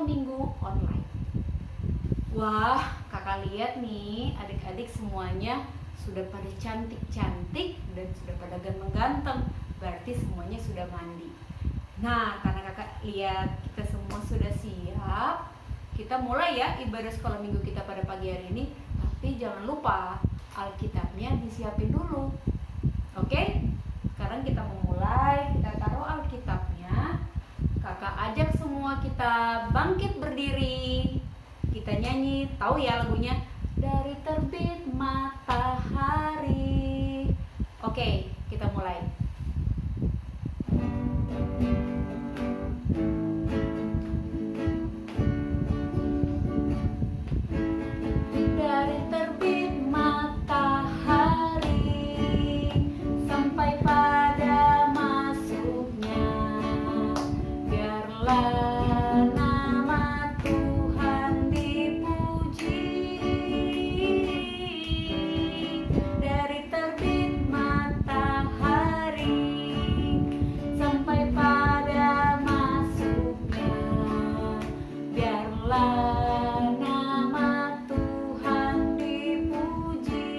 sekolah minggu online. Wah, kakak lihat nih, adik-adik semuanya sudah pada cantik-cantik dan sudah pada ganteng-ganteng. Berarti semuanya sudah mandi. Nah, karena kakak lihat kita semua sudah siap, kita mulai ya ibadah sekolah minggu kita pada pagi hari ini. Tapi jangan lupa Alkitabnya disiapin dulu. Oke? Sekarang kita memulai, kita taruh Alkitabnya. Kakak ajak semua kita bangkit berdiri. Kita nyanyi, tahu ya lagunya? Dari terbit matahari. Oke, kita mulai. Dari terbit matahari sampai pada masuknya, biarlah nama Tuhan dipuji. Dari terbit matahari sampai pada masuknya, biarlah nama Tuhan dipuji.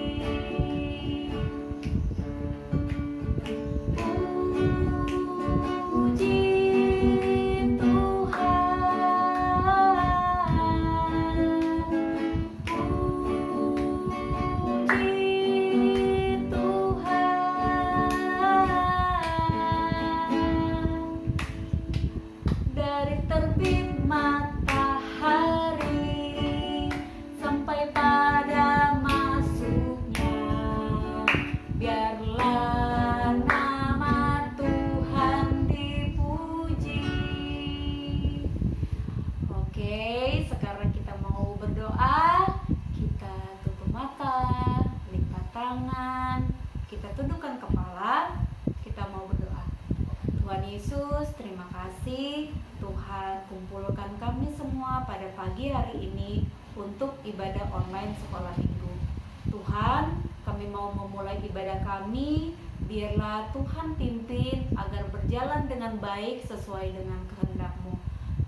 Puji dari terbit matahari sampai pada masuknya, biarlah nama Tuhan dipuji. Oke, sekarang kita mau berdoa. Kita tutup mata, lipat tangan, kita tundukkan kepala, kita mau berdoa. Tuhan Yesus, terima kasih Tuhan kumpulkan kami semua pada pagi hari ini untuk ibadah online sekolah minggu. Tuhan, kami mau memulai ibadah kami, biarlah Tuhan pimpin agar berjalan dengan baik sesuai dengan kehendak-Mu.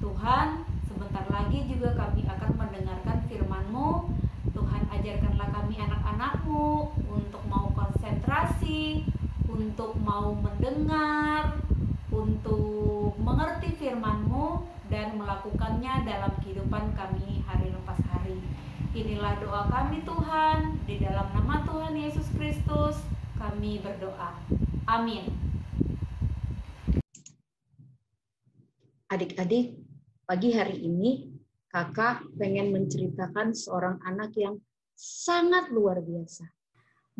Tuhan, sebentar lagi juga kami akan mendengarkan firman-Mu. Tuhan, ajarkanlah kami anak-anak-Mu untuk mau konsentrasi, untuk mau mendengar, untuk mengerti firman-Mu dan melakukannya dalam kehidupan kami hari lepas hari. Inilah doa kami Tuhan, di dalam nama Tuhan Yesus Kristus kami berdoa. Amin. Adik-adik, pagi hari ini kakak pengen menceritakan seorang anak yang sangat luar biasa.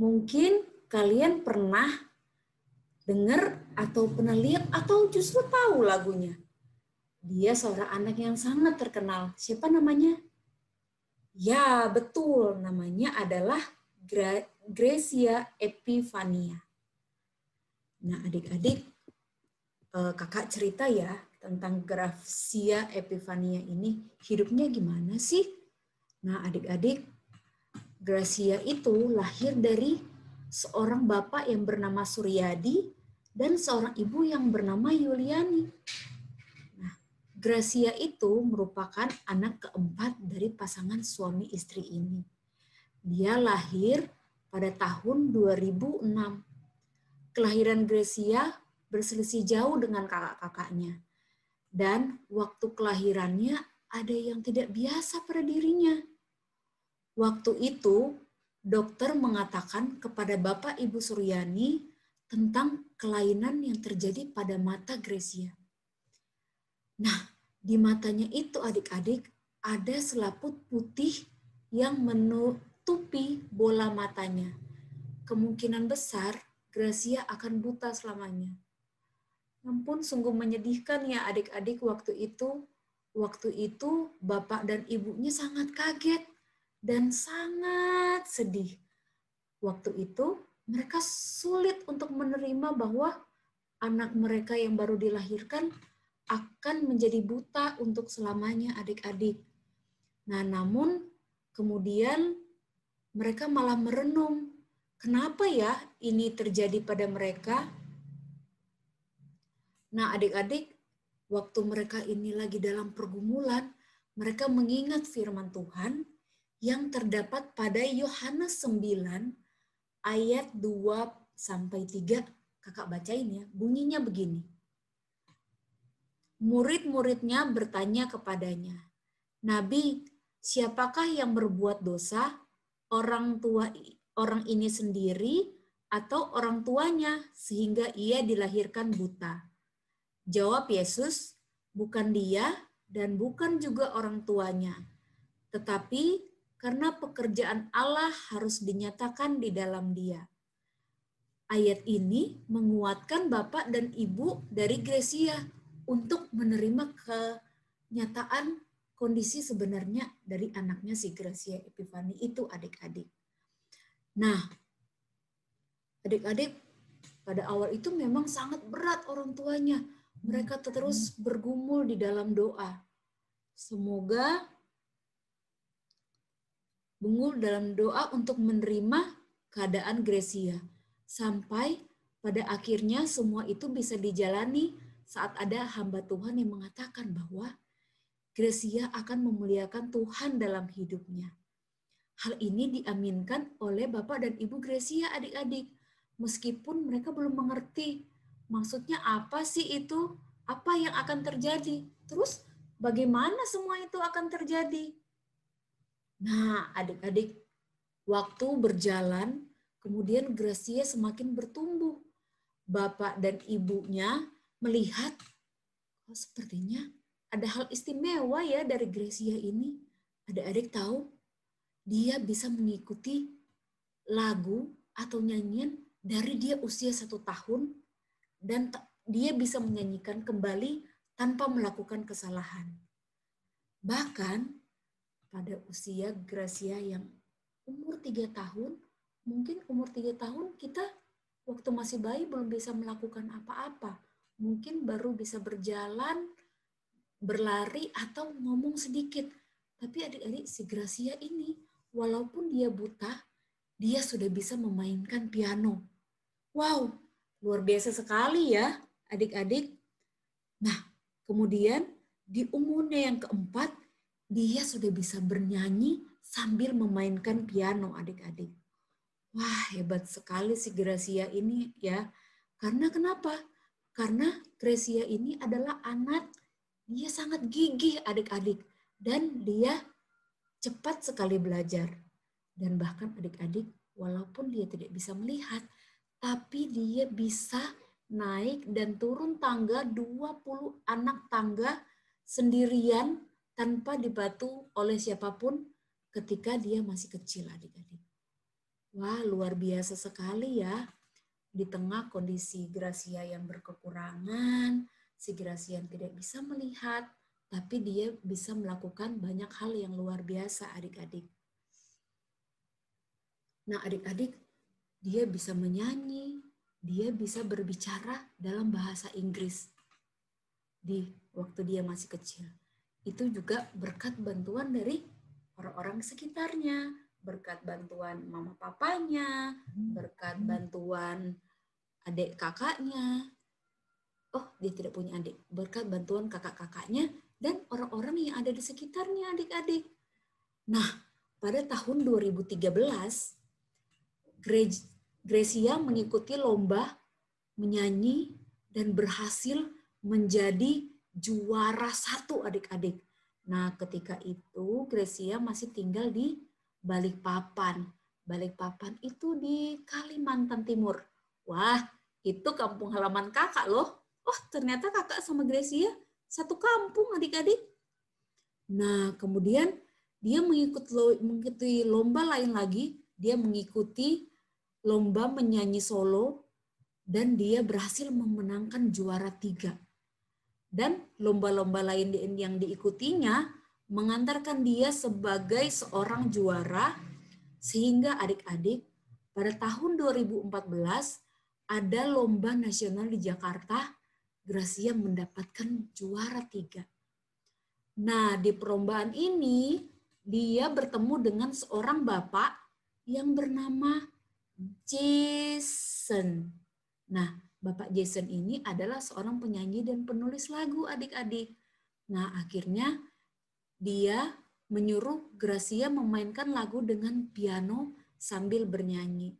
Mungkin kalian pernah dengar atau pernah lihat atau justru tahu lagunya. Dia seorang anak yang sangat terkenal. Siapa namanya? Ya, betul. Namanya adalah Gracia Epifania. Nah, adik-adik, kakak cerita ya tentang Gracia Epifania ini. Hidupnya gimana sih? Nah, adik-adik, Gracia itu lahir dari seorang bapak yang bernama Suryadi dan seorang ibu yang bernama Yuliani. Nah, Gracia itu merupakan anak keempat dari pasangan suami istri ini. Dia lahir pada tahun 2006. Kelahiran Gracia berselisih jauh dengan kakak-kakaknya. Dan waktu kelahirannya ada yang tidak biasa pada dirinya. Waktu itu, dokter mengatakan kepada Bapak Ibu Suryani tentang kelainan yang terjadi pada mata Gracia. Nah, di matanya itu adik-adik ada selaput putih yang menutupi bola matanya. Kemungkinan besar Gracia akan buta selamanya. Ampun, sungguh menyedihkan ya adik-adik waktu itu. Waktu itu bapak dan ibunya sangat kaget dan sangat sedih. Waktu itu mereka sulit untuk menerima bahwa anak mereka yang baru dilahirkan akan menjadi buta untuk selamanya adik-adik. Nah, namun kemudian mereka malah merenung, kenapa ya ini terjadi pada mereka? Nah, adik-adik, waktu mereka ini lagi dalam pergumulan, mereka mengingat firman Tuhan yang terdapat pada Yohanes 9 ayat 2-3. Kakak bacain ya, bunyinya begini. Murid-muridnya bertanya kepadanya, Nabi, siapakah yang berbuat dosa, orang ini sendiri atau orang tuanya sehingga ia dilahirkan buta? Jawab Yesus, bukan dia dan bukan juga orang tuanya, tetapi karena pekerjaan Allah harus dinyatakan di dalam dia. Ayat ini menguatkan Bapak dan Ibu dari Gracia untuk menerima kenyataan kondisi sebenarnya dari anaknya si Gracia Epifani itu, adik-adik. Nah, adik-adik, pada awal itu memang sangat berat orang tuanya. Mereka terus bergumul di dalam doa. Semoga dalam doa untuk menerima keadaan Gracia. Sampai pada akhirnya semua itu bisa dijalani saat ada hamba Tuhan yang mengatakan bahwa Gracia akan memuliakan Tuhan dalam hidupnya. Hal ini diaminkan oleh Bapak dan Ibu Gracia, adik-adik. Meskipun mereka belum mengerti maksudnya apa sih itu, apa yang akan terjadi, terus bagaimana semua itu akan terjadi. Nah, adik-adik, waktu berjalan, kemudian Gracia semakin bertumbuh. Bapak dan ibunya melihat, oh sepertinya ada hal istimewa ya dari Gracia ini. Adik-adik tahu, dia bisa mengikuti lagu atau nyanyian dari dia usia 1 tahun, dan dia bisa menyanyikan kembali tanpa melakukan kesalahan. Bahkan pada usia Gracia yang umur 3 tahun, mungkin umur 3 tahun kita waktu masih bayi belum bisa melakukan apa-apa. Mungkin baru bisa berjalan, berlari, atau ngomong sedikit. Tapi adik-adik, si Gracia ini, walaupun dia buta, dia sudah bisa memainkan piano. Wow, luar biasa sekali ya adik-adik. Nah, kemudian di umurnya yang keempat, dia sudah bisa bernyanyi sambil memainkan piano, adik-adik. Wah, hebat sekali si Gracia ini ya. Karena kenapa? Karena Gracia ini adalah anak, dia sangat gigih adik-adik. Dan dia cepat sekali belajar. Dan bahkan adik-adik, walaupun dia tidak bisa melihat, tapi dia bisa naik dan turun tangga 20 anak tangga sendirian tanpa dibantu oleh siapapun ketika dia masih kecil, adik-adik. Wah, luar biasa sekali ya. Di tengah kondisi Gracia yang berkekurangan, si Gracia yang tidak bisa melihat, tapi dia bisa melakukan banyak hal yang luar biasa, adik-adik. Nah, adik-adik, dia bisa menyanyi, dia bisa berbicara dalam bahasa Inggris di waktu dia masih kecil. Itu juga berkat bantuan dari orang-orang sekitarnya, berkat bantuan mama papanya, berkat bantuan adik kakaknya. Oh, dia tidak punya adik. Berkat bantuan kakak-kakaknya dan orang-orang yang ada di sekitarnya, adik-adik. Nah, pada tahun 2013, Gracia mengikuti lomba menyanyi dan berhasil menjadi juara 1, adik-adik. Nah, ketika itu Gracia masih tinggal di Balikpapan. Balikpapan itu di Kalimantan Timur. Wah, itu kampung halaman kakak loh. Oh, ternyata kakak sama Gracia satu kampung, adik-adik. Nah, kemudian dia mengikuti lomba lain lagi. Dia mengikuti lomba menyanyi solo dan dia berhasil memenangkan juara 3. Dan lomba-lomba lain yang diikutinya mengantarkan dia sebagai seorang juara, sehingga adik-adik pada tahun 2014 ada lomba nasional di Jakarta, Gracia mendapatkan juara 3. Nah, di perlombaan ini dia bertemu dengan seorang bapak yang bernama Jason. Nah, Bapak Jason ini adalah seorang penyanyi dan penulis lagu, adik-adik. Nah, akhirnya dia menyuruh Gracia memainkan lagu dengan piano sambil bernyanyi.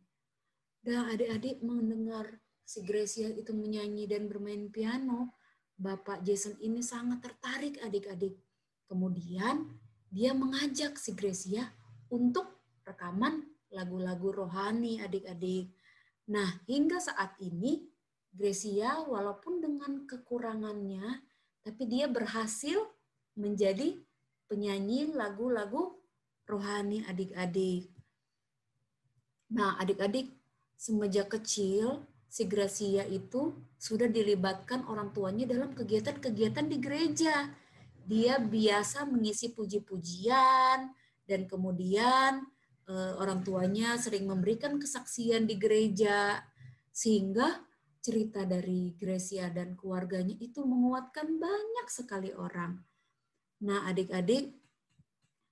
Dan adik-adik mendengar si Gracia itu menyanyi dan bermain piano, Bapak Jason ini sangat tertarik adik-adik. Kemudian dia mengajak si Gracia untuk rekaman lagu-lagu rohani adik-adik. Nah, hingga saat ini Gracia walaupun dengan kekurangannya, tapi dia berhasil menjadi penyanyi lagu-lagu rohani adik-adik. Nah, adik-adik, semenjak kecil, si Gracia itu sudah dilibatkan orang tuanya dalam kegiatan-kegiatan di gereja. Dia biasa mengisi puji-pujian, dan kemudian orang tuanya sering memberikan kesaksian di gereja, sehingga cerita dari Gracia dan keluarganya itu menguatkan banyak sekali orang. Nah, adik-adik,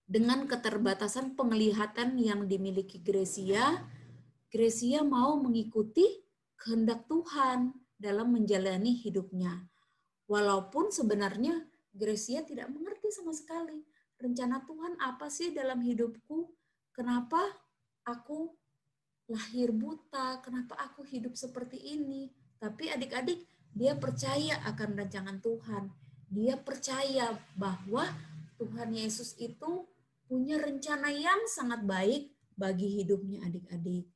dengan keterbatasan penglihatan yang dimiliki Gracia mau mengikuti kehendak Tuhan dalam menjalani hidupnya. Walaupun sebenarnya Gracia tidak mengerti sama sekali rencana Tuhan apa sih dalam hidupku, kenapa aku lahir buta, kenapa aku hidup seperti ini. Tapi adik-adik, dia percaya akan rancangan Tuhan. Dia percaya bahwa Tuhan Yesus itu punya rencana yang sangat baik bagi hidupnya adik-adik.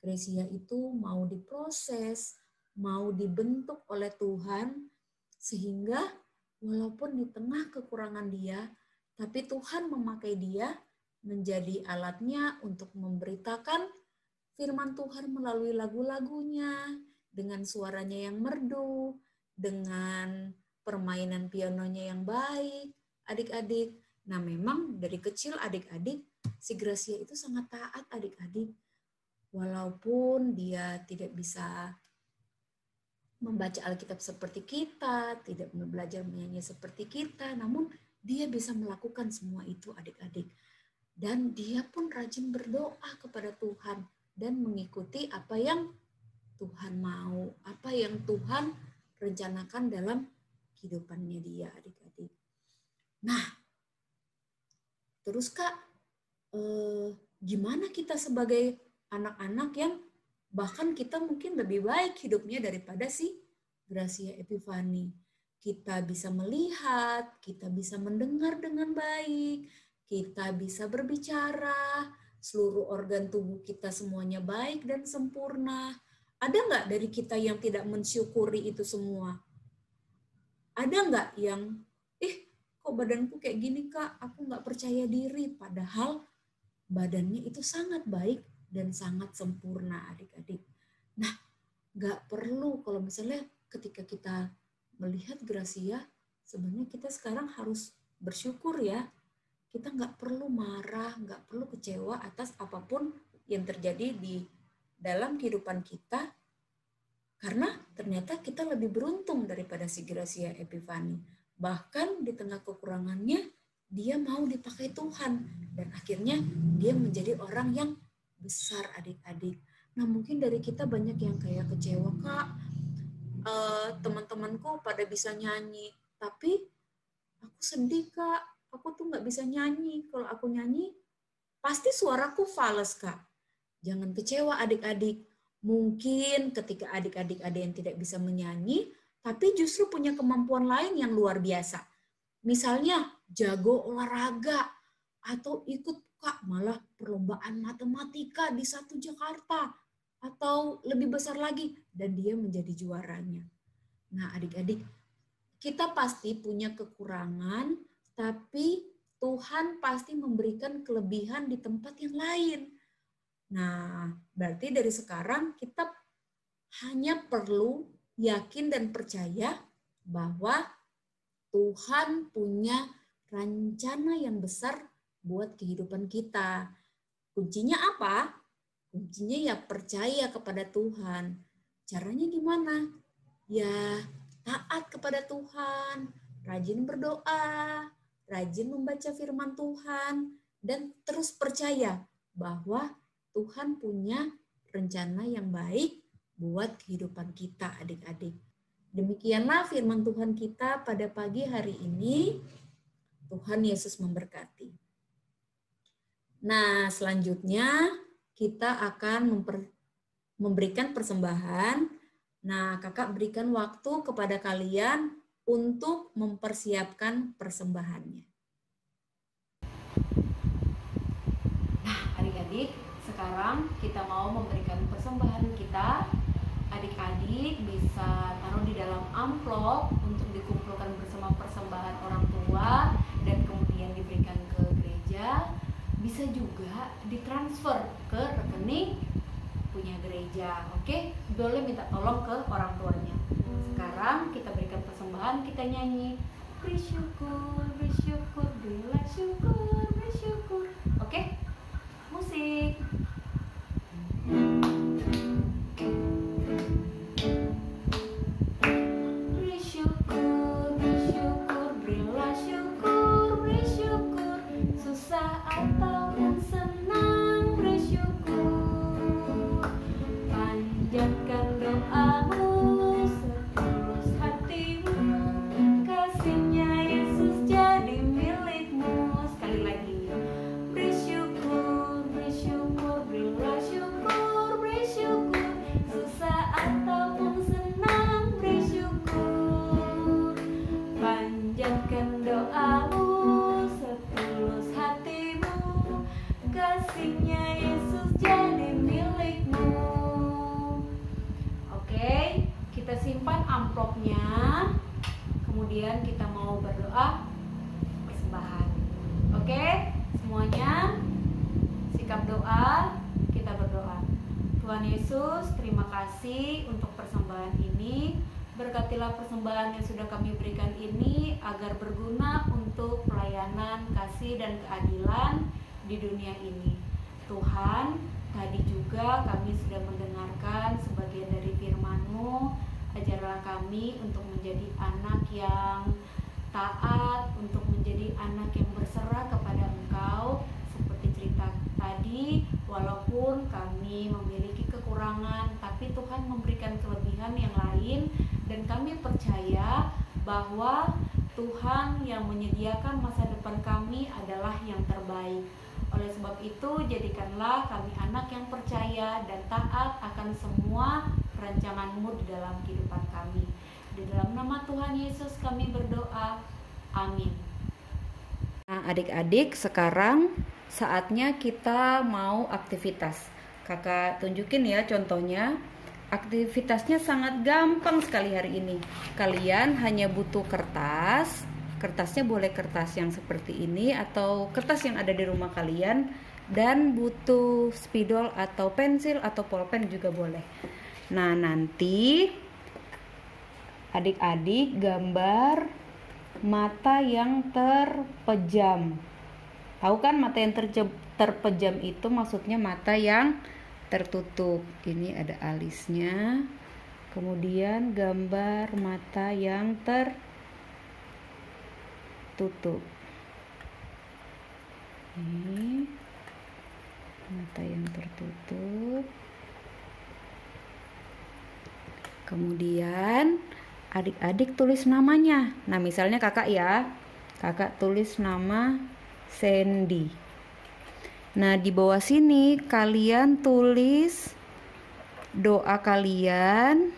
Gracia itu mau diproses, mau dibentuk oleh Tuhan, sehingga walaupun di tengah kekurangan dia, tapi Tuhan memakai dia menjadi alatnya untuk memberitakan firman Tuhan melalui lagu-lagunya, dengan suaranya yang merdu, dengan permainan pianonya yang baik, adik-adik. Nah, memang dari kecil adik-adik, si Gracia itu sangat taat adik-adik. Walaupun dia tidak bisa membaca Alkitab seperti kita, tidak belajar menyanyi seperti kita, namun dia bisa melakukan semua itu adik-adik. Dan dia pun rajin berdoa kepada Tuhan dan mengikuti apa yang Tuhan mau, apa yang Tuhan rencanakan dalam kehidupannya dia adik-adik. Nah, terus Kak, gimana kita sebagai anak-anak yang bahkan kita mungkin lebih baik hidupnya daripada si Gracia Epifani. Kita bisa melihat, kita bisa mendengar dengan baik, kita bisa berbicara, seluruh organ tubuh kita semuanya baik dan sempurna. Ada nggak dari kita yang tidak mensyukuri itu semua? Ada nggak yang, kok badanku kayak gini Kak, aku nggak percaya diri, padahal badannya itu sangat baik dan sangat sempurna adik-adik. Nah, nggak perlu kalau misalnya ketika kita melihat Gracia, sebenarnya kita sekarang harus bersyukur ya. Kita nggak perlu marah, nggak perlu kecewa atas apapun yang terjadi di dalam kehidupan kita, karena ternyata kita lebih beruntung daripada si Gracia Epifani. Bahkan di tengah kekurangannya, dia mau dipakai Tuhan. Dan akhirnya dia menjadi orang yang besar adik-adik. Nah, mungkin dari kita banyak yang kayak kecewa, Kak. Teman-temanku pada bisa nyanyi, tapi aku sedih, Kak. Aku tuh nggak bisa nyanyi. Kalau aku nyanyi, pasti suaraku fals, Kak. Jangan kecewa adik-adik. Mungkin ketika adik-adik ada yang tidak bisa menyanyi, tapi justru punya kemampuan lain yang luar biasa. Misalnya jago olahraga, atau ikut Kak malah perlombaan matematika di satu Jakarta, atau lebih besar lagi, dan dia menjadi juaranya. Nah adik-adik, kita pasti punya kekurangan, tapi Tuhan pasti memberikan kelebihan di tempat yang lain. Nah, berarti dari sekarang kita hanya perlu yakin dan percaya bahwa Tuhan punya rencana yang besar buat kehidupan kita. Kuncinya apa? Kuncinya ya percaya kepada Tuhan. Caranya gimana? Ya taat kepada Tuhan, rajin berdoa, rajin membaca firman Tuhan, dan terus percaya bahwa Tuhan punya rencana yang baik buat kehidupan kita adik-adik. Demikianlah firman Tuhan kita pada pagi hari ini. Tuhan Yesus memberkati. Nah, selanjutnya kita akan memberikan persembahan. Nah, kakak berikan waktu kepada kalian untuk mempersiapkan persembahannya. Nah, adik-adik, sekarang kita mau memberikan persembahan kita. Adik-adik bisa taruh di dalam amplop untuk dikumpulkan bersama persembahan orang tua dan kemudian diberikan ke gereja. Bisa juga ditransfer ke rekening punya gereja. Oke, boleh minta tolong ke orang tuanya. Sekarang kita berikan persembahan, kita nyanyi bersyukur, bersyukur, berilah syukur, bersyukur. Oke, musik. Bersyukur, bersyukur, berilah syukur, bersyukur. Susah ataupun senang, bersyukur. Panjatkan doamu setulus hatimu, kasihnya Yesus jadi milikmu. Sekali lagi. Bersyukur, bersyukur, berilah syukur, bersyukur. Susah ataupun senang, bersyukur. Panjatkan doamu setulus hatimu, kasihnya Yesus jadi milikmu. Oke, kita simpan amplopnya. Kemudian kita mau berdoa persembahan. Oke, semuanya sikap doa, kita berdoa. Tuhan Yesus, terima kasih untuk persembahan ini. Berkatilah persembahan yang sudah kami berikan ini agar berguna untuk pelayanan, kasih, dan keadilan di dunia ini. Tuhan, tadi juga kami sudah mendengarkan sebagian dari firman-Mu. Ajarlah kami untuk menjadi anak yang taat, untuk menjadi anak yang berserah kepada Engkau. Seperti cerita tadi, walaupun kami memiliki kekurangan, tapi Tuhan memberikan kelebihan yang lain, dan kami percaya bahwa Tuhan yang menyediakan masa depan kami adalah yang terbaik. Oleh sebab itu, jadikanlah kami anak yang percaya dan taat akan semua rancangan-Mu di dalam kehidupan kami. Di dalam nama Tuhan Yesus kami berdoa. Amin. Nah, adik-adik, sekarang saatnya kita mau aktivitas. Kakak tunjukin ya contohnya. Aktivitasnya sangat gampang sekali hari ini. Kalian hanya butuh kertas. Kertasnya boleh kertas yang seperti ini atau kertas yang ada di rumah kalian, dan butuh spidol atau pensil atau pulpen juga boleh. Nah, nanti adik-adik gambar mata yang terpejam. Tahu kan mata yang terpejam itu maksudnya mata yang tertutup. Ini ada alisnya. Kemudian gambar mata yang tertutup. Ini mata yang tertutup. Kemudian adik-adik tulis namanya. Nah, misalnya kakak ya, kakak tulis nama Sandy. Nah, di bawah sini kalian tulis doa kalian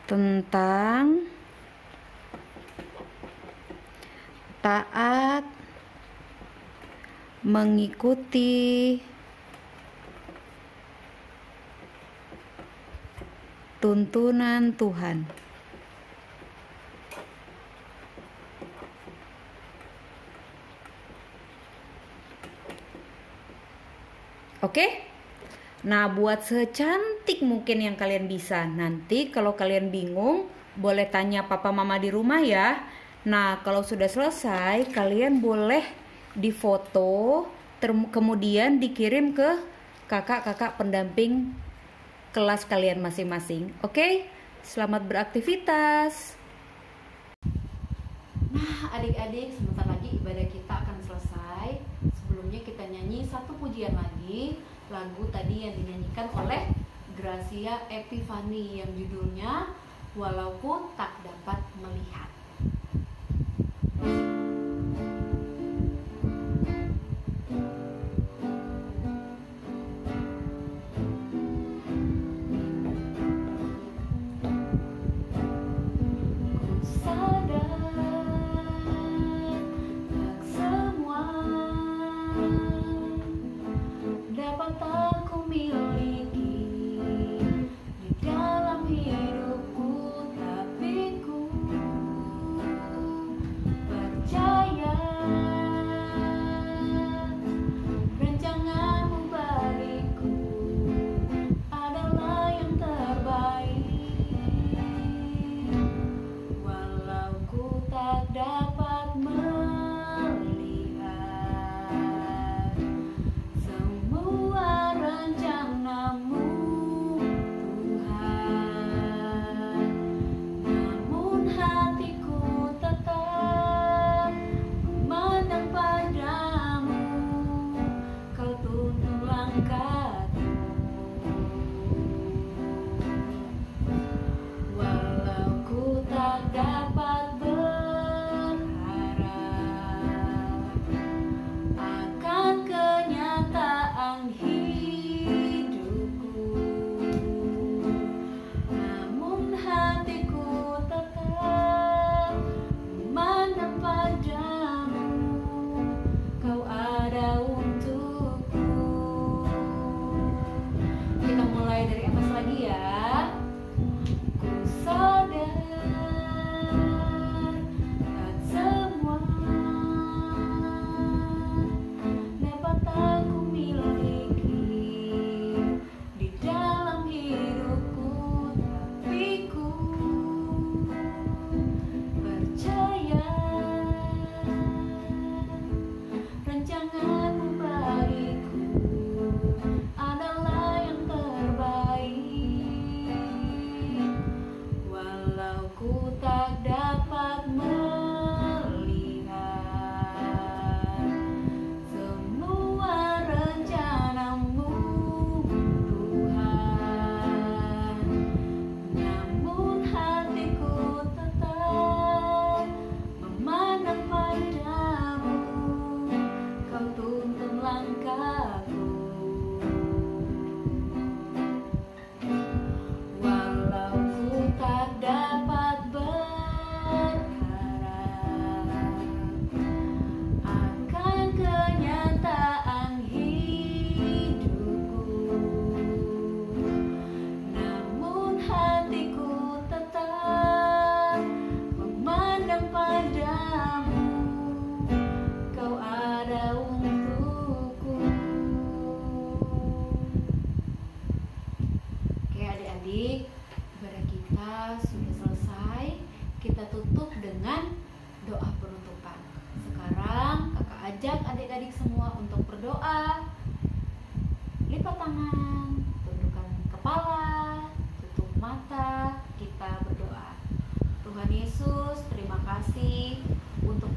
tentang taat mengikuti tuntunan Tuhan. Oke? Nah, buat secantik mungkin yang kalian bisa. Nanti kalau kalian bingung, boleh tanya papa mama di rumah ya. Nah, kalau sudah selesai, kalian boleh difoto, kemudian dikirim ke kakak-kakak pendamping kelas kalian masing-masing. Oke? Selamat beraktivitas. Nah, adik-adik, sebentar lagi ibadah kita akan selesai. Sebelumnya kita nyanyi satu pujian lagi, lagu tadi yang dinyanyikan oleh Gracia Epifani yang judulnya walau ku tak dapat melihat.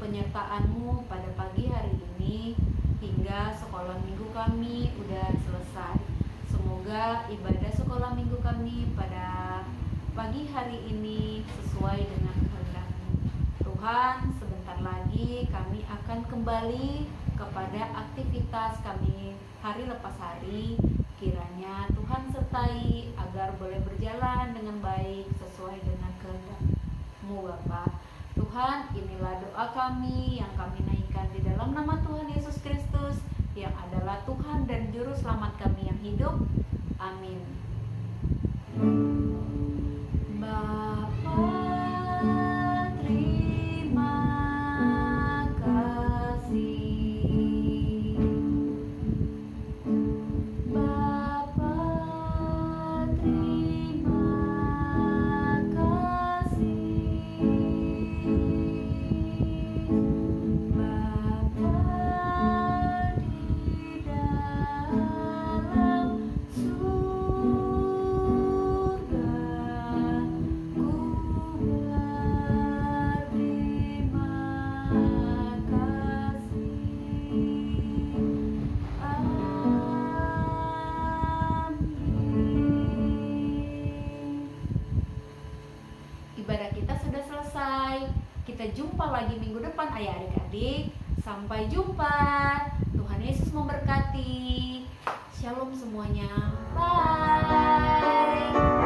Penyertaan-Mu pada pagi hari ini hingga sekolah minggu kami udah selesai. Semoga ibadah sekolah minggu kami pada pagi hari ini sesuai dengan kehendak-Mu. Tuhan, sebentar lagi kami akan kembali kepada aktivitas kami hari lepas hari. Kiranya Tuhan sertai agar boleh berjalan dengan baik sesuai dengan kehendak-Mu, Bapa. Tuhan, inilah doa kami yang kami naikkan di dalam nama Tuhan Yesus Kristus yang adalah Tuhan dan Juru Selamat kami yang hidup. Amin. Bapa, terima kasih. Bapa, terima kasih. Ku ibadah kita sudah selesai. Kita jumpa lagi minggu depan ayah adik-adik. Sampai jumpa. Tuhan Yesus memberkati. Shalom semuanya. Bye.